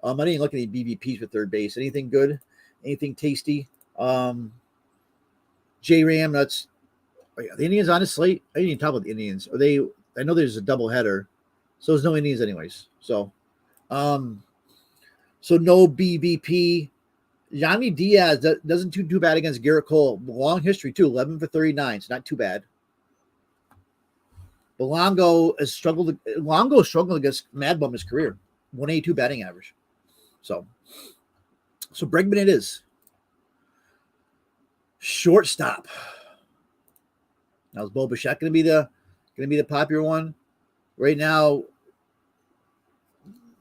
I didn't look at any BVPs for third base. Anything good? Anything tasty? J-Ram, are the Indians on his slate? I didn't even talk about the Indians. I know there's a double header, so there's no Indians anyways. So no BVP. Yanni Diaz doesn't do too bad against Garrett Cole. Long history too, 11 for 39. It's not too bad. But Longo has struggled against Mad Bum his career. 182 batting average. So Bregman it is. Shortstop. Now is Bo Bichette going to be the popular one? Right now,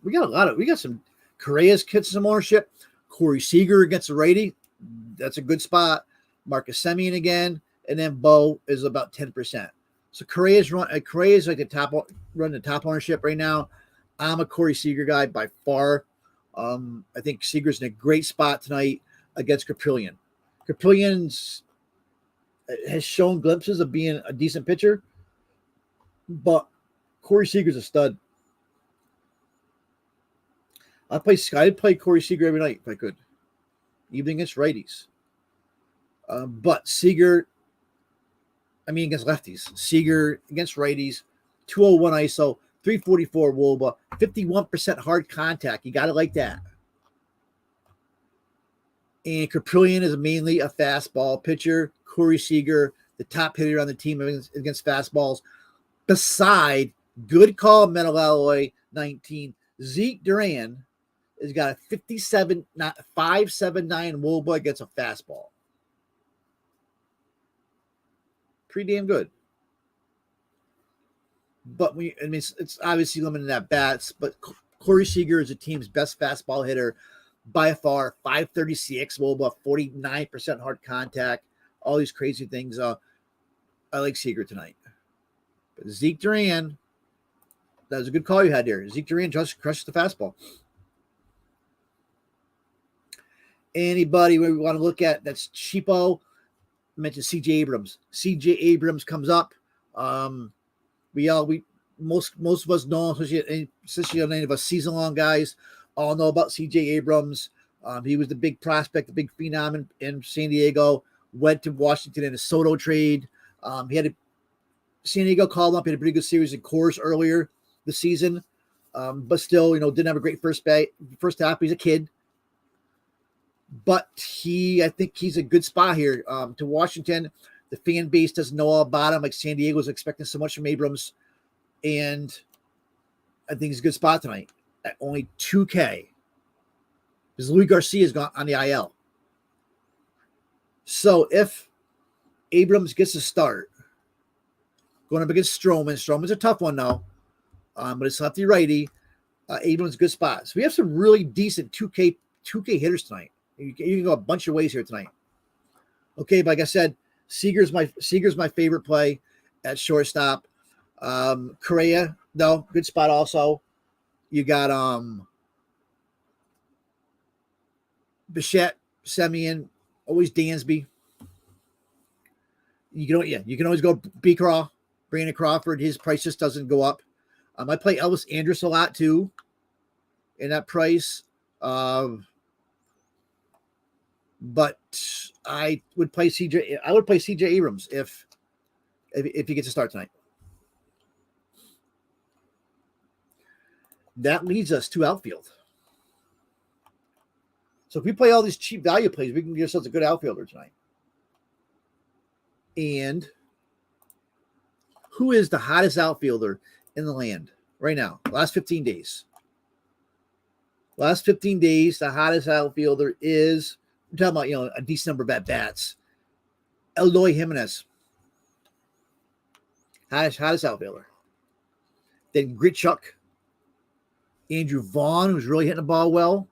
we got some Correa's kids some ownership. Corey Seager against the righty. That's a good spot. Marcus Semien again. And then Bo is about 10%. So Correa's like the top ownership right now. I'm a Corey Seager guy by far. I think Seager's in a great spot tonight against Caprillion. Caprillion has shown glimpses of being a decent pitcher, but Corey Seager's a stud. I'd play Corey Seager every night if I could, even against righties. But Seager, against lefties. Seager against righties, 201 ISO, 344 WOBA, 51% hard contact. You got to like that. And Caprillion is mainly a fastball pitcher. Corey Seager, the top hitter on the team against fastballs. Beside, good call, metal alloy, 19. Zeke Duran has got a 5.79 WOBA against a fastball. Pretty damn good. But it's obviously limited at bats, but Corey Seager is the team's best fastball hitter by far. 536 WOBA, 49% hard contact, all these crazy things. I like Seager tonight. But Zeke Duran, that was a good call you had there. Zeke Duran just crushes the fastball. Anybody we want to look at that's cheapo? I mentioned CJ Abrams. CJ Abrams comes up. Most of us know, especially any of us season-long guys, all know about CJ Abrams. He was the big prospect, the big phenom in San Diego. Went to Washington in a Soto trade. San Diego called him up. He had a pretty good series in Coors earlier this season, but still, didn't have a great first half. He's a kid. But I think he's a good spot here. To Washington, the fan base doesn't know all about him. Like San Diego was expecting so much from Abrams. And I think he's a good spot tonight at only 2K. Because Luis Garcia is gone on the IL. So if Abrams gets a start, going up against Stroman. Stroman's a tough one now. But it's lefty righty. Abrams, good spot. So we have some really decent 2K hitters tonight. You can go a bunch of ways here tonight. Okay, but like I said, Seager's my favorite play at shortstop. Correa, no, good spot also. You got Bichette, Semien, always Dansby. You can always go B-Craw, Brandon Crawford. His price just doesn't go up. I play Elvis Andrus a lot too in that price. But I would play CJ. I would play CJ Abrams if he gets a start tonight. That leads us to outfield. So if we play all these cheap value plays, we can get ourselves a good outfielder tonight. And who is the hottest outfielder in the land right now? Last 15 days. Last 15 days, the hottest outfielder is, we're talking about, a decent number of at-bats. Eloy Jimenez. Hottest outfielder. Then Grichuk. Andrew Vaughn, who's really hitting the ball well.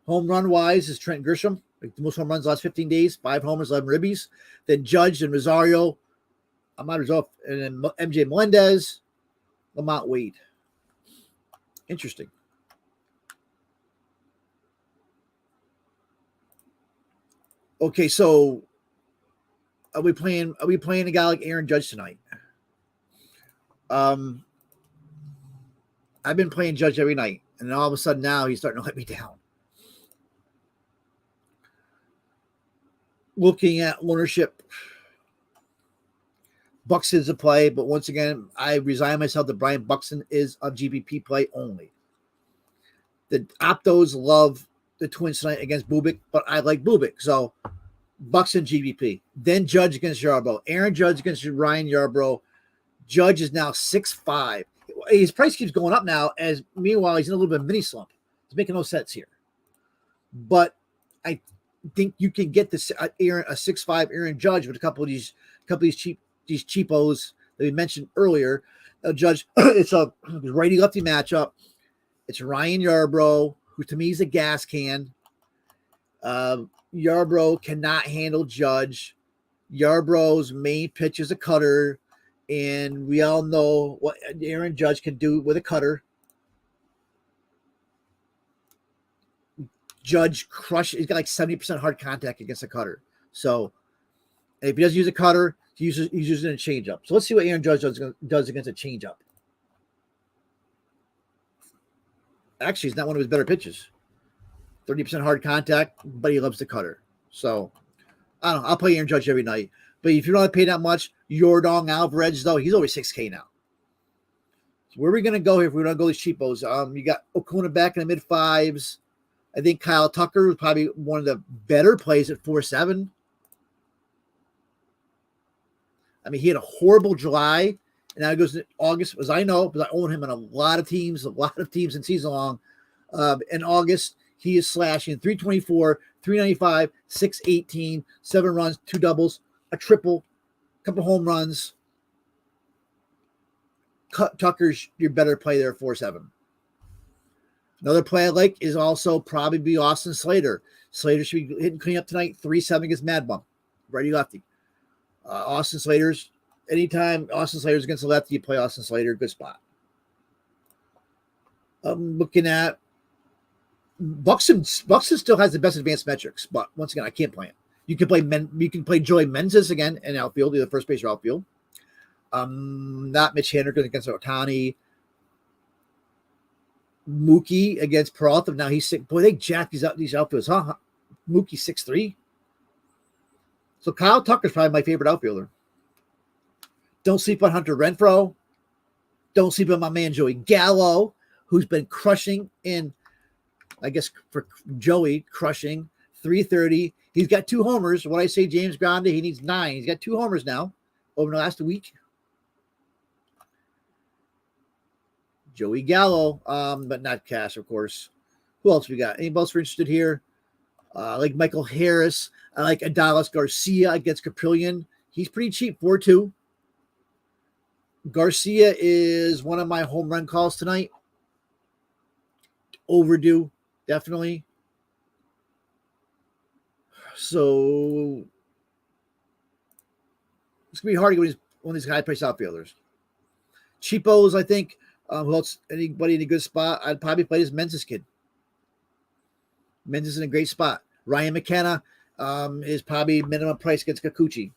Home run-wise is Trent Grisham. Like the most home runs the last 15 days. 5 homers, 11 ribbies. Then Judge and Rosario. Ahmad Rizal, and then MJ Melendez. Lamont Wade. Interesting. Okay, so are we playing a guy like Aaron Judge tonight? I've been playing Judge every night, and then all of a sudden now he's starting to let me down. Looking at ownership, Buxton's a play, but once again, I resign myself that Brian Buxton is a GPP play only. The Optos love the Twins tonight against Bubik, but I like Bubik, so Buxton GPP. Then Judge against Yarbrough. Aaron Judge against Ryan Yarbrough. Judge is now 6.5. His price keeps going up now, as meanwhile he's in a little bit of mini slump. He's making no sense here. But I think you can get this a 6.5 Aaron Judge with a couple of these cheapos that we mentioned earlier. Judge, it's a righty lefty matchup. It's Ryan Yarbrough, who to me is a gas can. Yarbrough cannot handle Judge. Yarbrough's main pitch is a cutter, and we all know what Aaron Judge can do with a cutter. Judge he's got like 70% hard contact against a cutter. So if he doesn't use a cutter, he's using a changeup. So let's see what Aaron Judge does against a changeup. Actually, it's not one of his better pitches. 30% hard contact, but he loves the cutter. So I don't know. I'll play Aaron Judge every night. But if you don't want to pay that much, Yordan Alvarez, though, he's over 6K now. So where are we going to go here if we don't go these cheapos? You got Okuna back in the mid-5s. I think Kyle Tucker was probably one of the better plays at 4.7. I mean, he had a horrible July, and now he goes into August, as I know, because I own him in a lot of teams in season long. In August, he is slashing 324, 395, 618, 7 runs, 2 doubles, a triple, a couple home runs. Tucker's your better play there, 4.7. Another play I like is also probably be Austin Slater. Slater should be hitting cleanup tonight, 3.7 against Mad Bum. Righty lefty. Anytime Austin Slater's against the lefty, you play Austin Slater, good spot. I'm looking at Buxton still has the best advanced metrics, but once again, I can't play him. You can play Joey Menezes again in outfield, either first base or outfield. Not Mitch Haniger against Ohtani. Mookie against Peralta. Now he's sick. Boy, they jacked these outfielders, huh? Mookie 6'3". So Kyle Tucker's probably my favorite outfielder. Don't sleep on Hunter Renfroe. Don't sleep on my man Joey Gallo, who's been crushing in, I guess for Joey, crushing 330. He's got 2 homers. What I say, James Grande, he needs 9. He's got 2 homers now over the last week. Joey Gallo, but not Cash, of course. Who else we got? Anybody else we're interested here? I like Michael Harris. I like Adalis Garcia against Caprillion. He's pretty cheap, 4.2. Garcia is one of my home run calls tonight. Overdue, definitely. So it's going to be hard to get one of these high-priced outfielders. Cheapos, I think. Who else? Anybody in a good spot? I'd probably play this Menezes kid. Menezes in a great spot. Ryan McKenna. is probably minimum price against Kikuchi.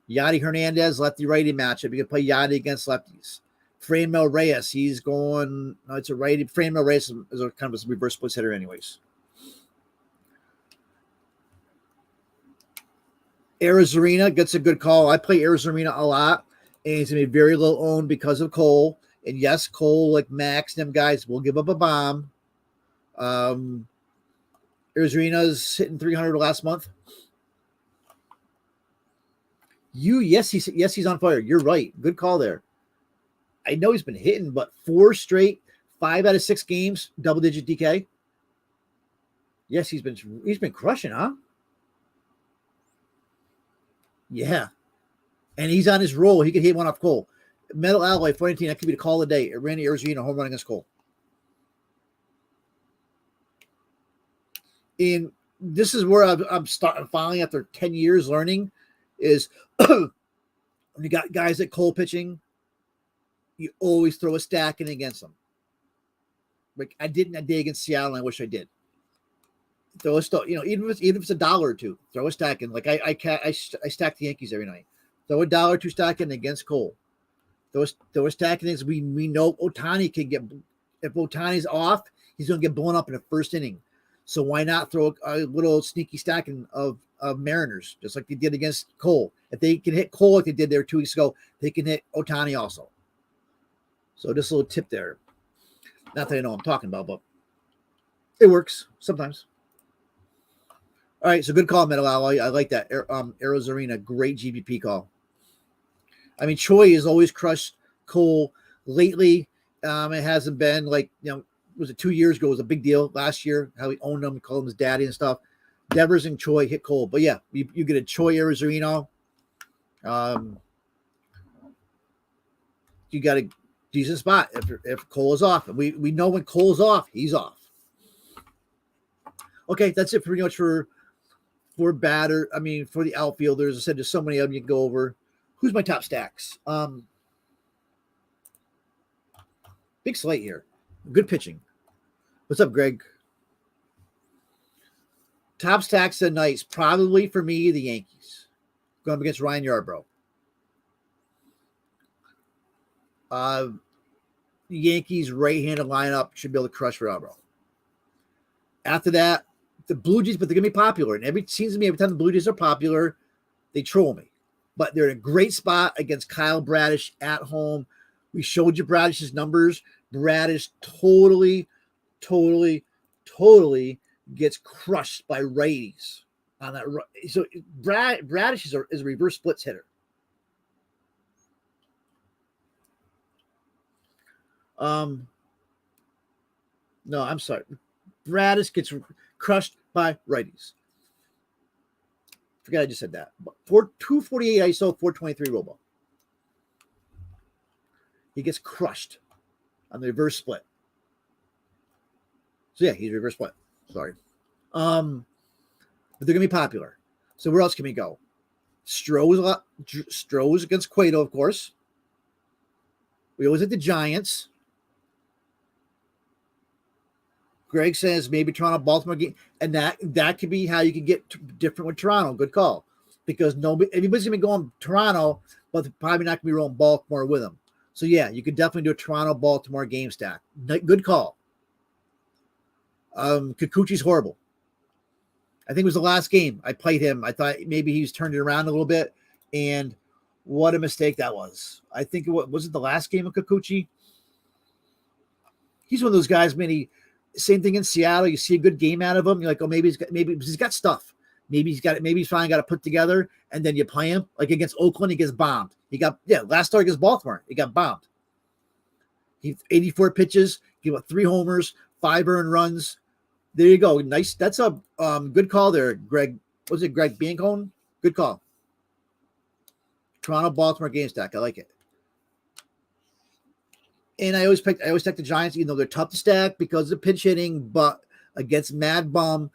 Yadi Hernandez, lefty-righty matchup. You can play Yadi against lefties. Franmil Reyes, he's going. No, it's a righty. Franmil Reyes is a kind of a reverse split hitter, anyways. Arizarena gets a good call. I play Arizarena a lot, and he's going to be very low owned because of Cole. And yes, Cole, like Max, them guys will give up a bomb. Arizona's hitting 300 last month. Yes, he's on fire. You're right. Good call there. I know he's been hitting, but 4 straight, 5 out of 6 games, double-digit DK. Yes, he's been crushing, huh? Yeah. And he's on his roll. He could hit one off Cole. Metal Alloy, 14, that could be the call of the day. Randy Arizona, home run against Cole. And this is where I'm starting finally after 10 years learning is when you got guys like Cole pitching, you always throw a stack in against them. Like I didn't that day against Seattle, and I wish I did. Throw a stack, even if it's $1 or $2, throw a stack in. Like I stack the Yankees every night. Throw $1 or $2 stack in against Cole. Throw a stack in. We know Ohtani can get, if Ohtani's off, he's going to get blown up in the first inning. So why not throw a little sneaky stacking of Mariners, just like they did against Cole? If they can hit Cole like they did there 2 weeks ago, they can hit Ohtani also. So just a little tip there. Not that I know what I'm talking about, but it works sometimes. All right, so good call, Metal Alloy. I like that. Arizona, great GPP call. I mean, Choi has always crushed Cole. Lately, it hasn't been like, was it 2 years ago? It was a big deal last year, how he owned him, called him his daddy and stuff. Devers and Choi hit Cole. But yeah, you get a Choi Arizona. You got a decent spot if Cole is off. And we know when Cole's off, he's off. Okay, that's it pretty much for batter. I mean, for the outfielders. I said there's so many of them you can go over. Who's my top stacks? Big slate here. Good pitching. What's up, Greg? Top stacks of the nights, probably for me, the Yankees. Going up against Ryan Yarbrough. The Yankees' right-handed lineup should be able to crush Yarbrough. After that, the Blue Jays, but they're going to be popular. And every time the Blue Jays are popular, they troll me. But they're in a great spot against Kyle Bradish at home. We showed you Bradish's numbers. Bradish totally gets crushed by righties on that. So Bradish is a reverse splits hitter. No, I'm sorry. Bradish gets crushed by righties. Forgot I just said that. 248 ISO, 423 robo. He gets crushed on the reverse split. So yeah, he's reverse split. Sorry. But they're gonna be popular. So where else can we go? Stroh's against Cueto, of course. We always hit the Giants. Greg says maybe Toronto, Baltimore game, and that could be how you can get different with Toronto. Good call, because everybody's gonna be going Toronto, but they're probably not gonna be rolling Baltimore with them. So yeah, you could definitely do a Toronto Baltimore game stack. Good call. Kikuchi's horrible. I think it was the last game I played him. I thought maybe he's turned it around a little bit, and what a mistake that was. I think was it the last game of Kikuchi? He's one of those guys, same thing in Seattle. You see a good game out of him. You're like, oh, maybe he's got stuff. Maybe he's finally got to put together, and then you play him. Like against Oakland, he gets bombed. Last start against Baltimore, he got bombed. He 84 pitches, gave up 3 homers, 5 earned runs. There you go. Nice. That's a good call there, Greg. Was it Greg Biancone? Good call. Toronto Baltimore game stack. I like it. And I always take the Giants, even though they're tough to stack because of pinch hitting, but against Mad Bum,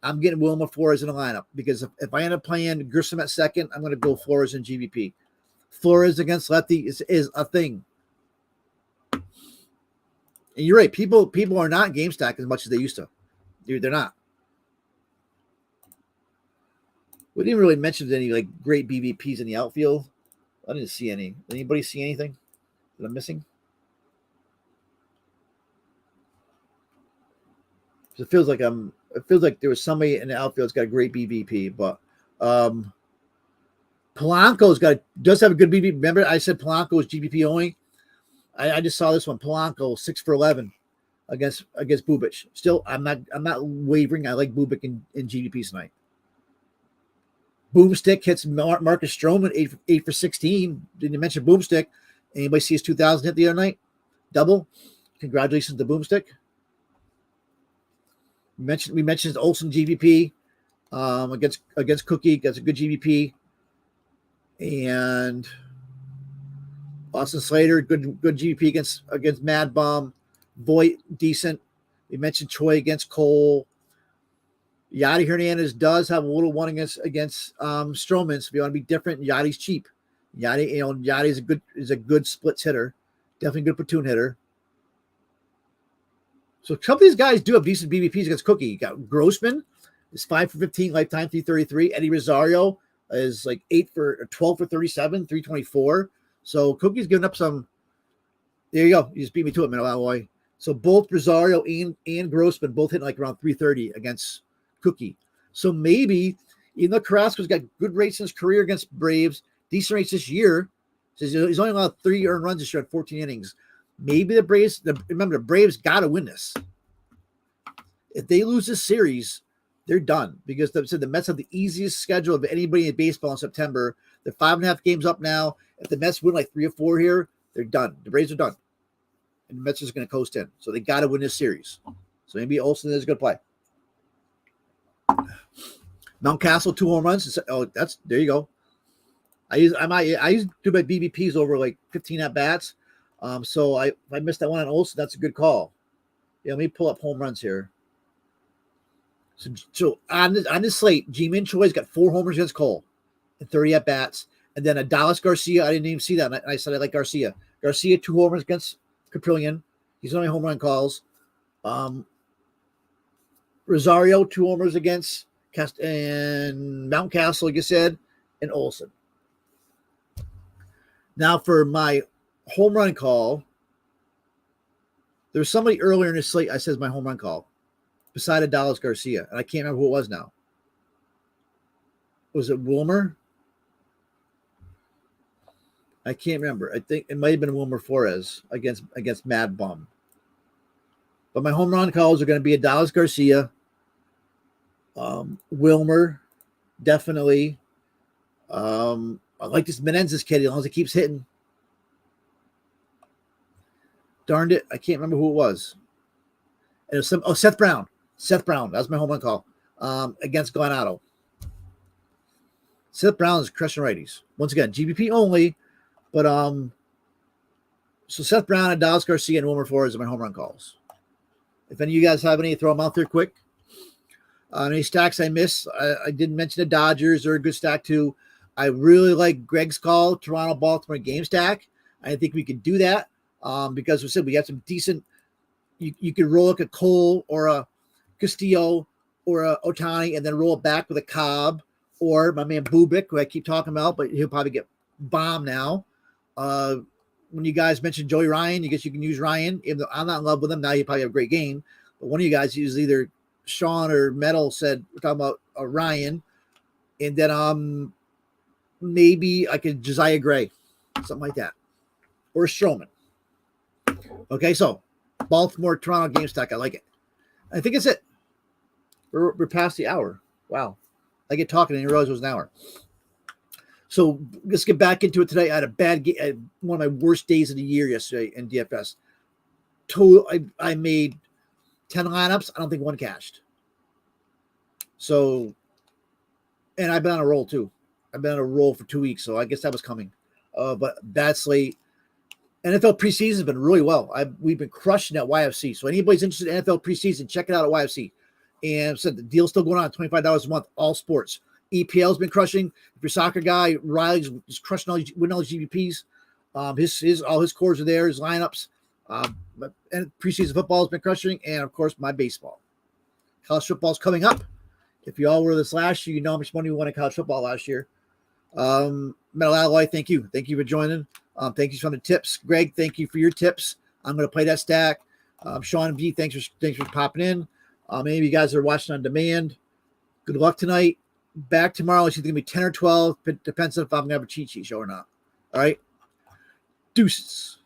I'm getting Wilmer Flores in the lineup because if I end up playing Grissom at second, I'm going to go Flores and GVP. Flores against lefty is a thing. And you're right. People are not game stack as much as they used to. They're not. We didn't really mention any like great BVPs in the outfield. I didn't see any. Anybody see anything that I'm missing? It feels like there was somebody in the outfield that's got a great BVP, but Polanco's does have a good BVP. Remember, I said Polanco was GVP only. I just saw this one. Polanco 6 for 11 against Bubic. Still, I'm not wavering. I like Bubic in GVP tonight. Boomstick hits Marcus Stroman 8 for 16. Didn't you mention Boomstick? Anybody see his 2,000 hit the other night? Double. Congratulations to Boomstick. We mentioned Olsen GVP against Cookie. Gets a good GVP. And Austin Slater, good GVP against Mad Bum. Voit, decent. We mentioned Choi against Cole. Yadi Hernandez does have a little one against Stroman. So if you want to be different, Yadi's cheap. Yadi is a good splits hitter. Definitely a good platoon hitter. So some of these guys do have decent BVPs against Cookie. You got Grossman is 5 for 15, lifetime 333. Eddie Rosario is like 12 for 37, 324. So Cookie's giving up some. There you go. You just beat me to it, man. Boy. So both Rosario and Grossman both hitting like around 330 against Cookie. So maybe, even though Carrasco's got good rates in his career against Braves, decent rates this year. He's only allowed 3 earned runs this year at 14 innings. Maybe the Braves, remember, the Braves got to win this. If they lose this series, they're done because the Mets have the easiest schedule of anybody in baseball in September. They're 5.5 games up now. If the Mets win like 3 or 4 here, they're done. The Braves are done. And the Mets are just going to coast in. So they got to win this series. So maybe Olsen is going to play. Mountcastle, 2 home runs. There you go. I used to do my BBPs over like 15 at bats. So if I missed that one on Olsen, that's a good call. Yeah, let me pull up home runs here. So on this slate, Ji-Min Choi's got 4 homers against Cole and 30 at bats. And then Adalis Garcia, I didn't even see that. And I said I like Garcia. Garcia, 2 homers against Caprillion. He's only home run calls. Rosario, 2 homers against and Mountcastle, like you said, and Olsen. Now for my home run call, there was somebody earlier in the slate I said my home run call beside Adalis Garcia, and I can't remember who it was now. Was it Wilmer? I can't remember. I think it might have been Wilmer Flores against Mad Bum. But my home run calls are going to be Adalis Garcia, Wilmer, definitely. I like this Menezes kid as long as he keeps hitting. Darned it, I can't remember who it was. And it was Seth Brown. Seth Brown, that's my home run call against Glenado. Seth Brown is crushing righties. Once again, GBP only, but so Seth Brown and Dallas Garcia and Wilmer Flores are my home run calls. If any of you guys have any, throw them out there quick. Any stacks I missed, I didn't mention the Dodgers. They're a good stack too. I really like Greg's call, Toronto-Baltimore game stack. I think we could do that because we said we got some decent. You could roll like a Cole or a Castillo or a Ohtani and then roll it back with a Cobb or my man Bubic, who I keep talking about, but he'll probably get bombed now. When you guys mentioned Joey Ryan, I guess you can use Ryan. Even though I'm not in love with him now, he probably have a great game. But one of you guys used either Sean or Metal said we're talking about Ryan, and then maybe I could Josiah Gray, something like that, or Stroman. Okay, so Baltimore Toronto game stack, I like it. I think it's it. We're past the hour. Wow, I get talking and I realize it was an hour. So let's get back into it today. I had a bad game, one of my worst days of the year yesterday in DFS. I made 10 lineups. I don't think one cashed. So, and I've been on a roll too. I've been on a roll for 2 weeks, so I guess that was coming. But bad slate. NFL preseason has been really well. We've been crushing at YFC. So anybody's interested in NFL preseason, check it out at YFC. And so the deal's still going on, $25 a month, all sports. EPL's been crushing. If you're a soccer guy, Riley's just crushing winning all his GBPs. All his cores are there, his lineups. And preseason football has been crushing, and of course my baseball. College football's coming up. If you all were this last year, you know how much money we won in college football last year. Metal Alloy, thank you. Thank you for joining. Thank you for the tips. Greg, thank you for your tips. I'm going to play that stack. Sean V, thanks for popping in. Maybe you guys are watching on demand. Good luck tonight. Back tomorrow. It's either going to be 10 or 12. Depends on if I'm going to have a cheat sheet show or not. All right. Deuces.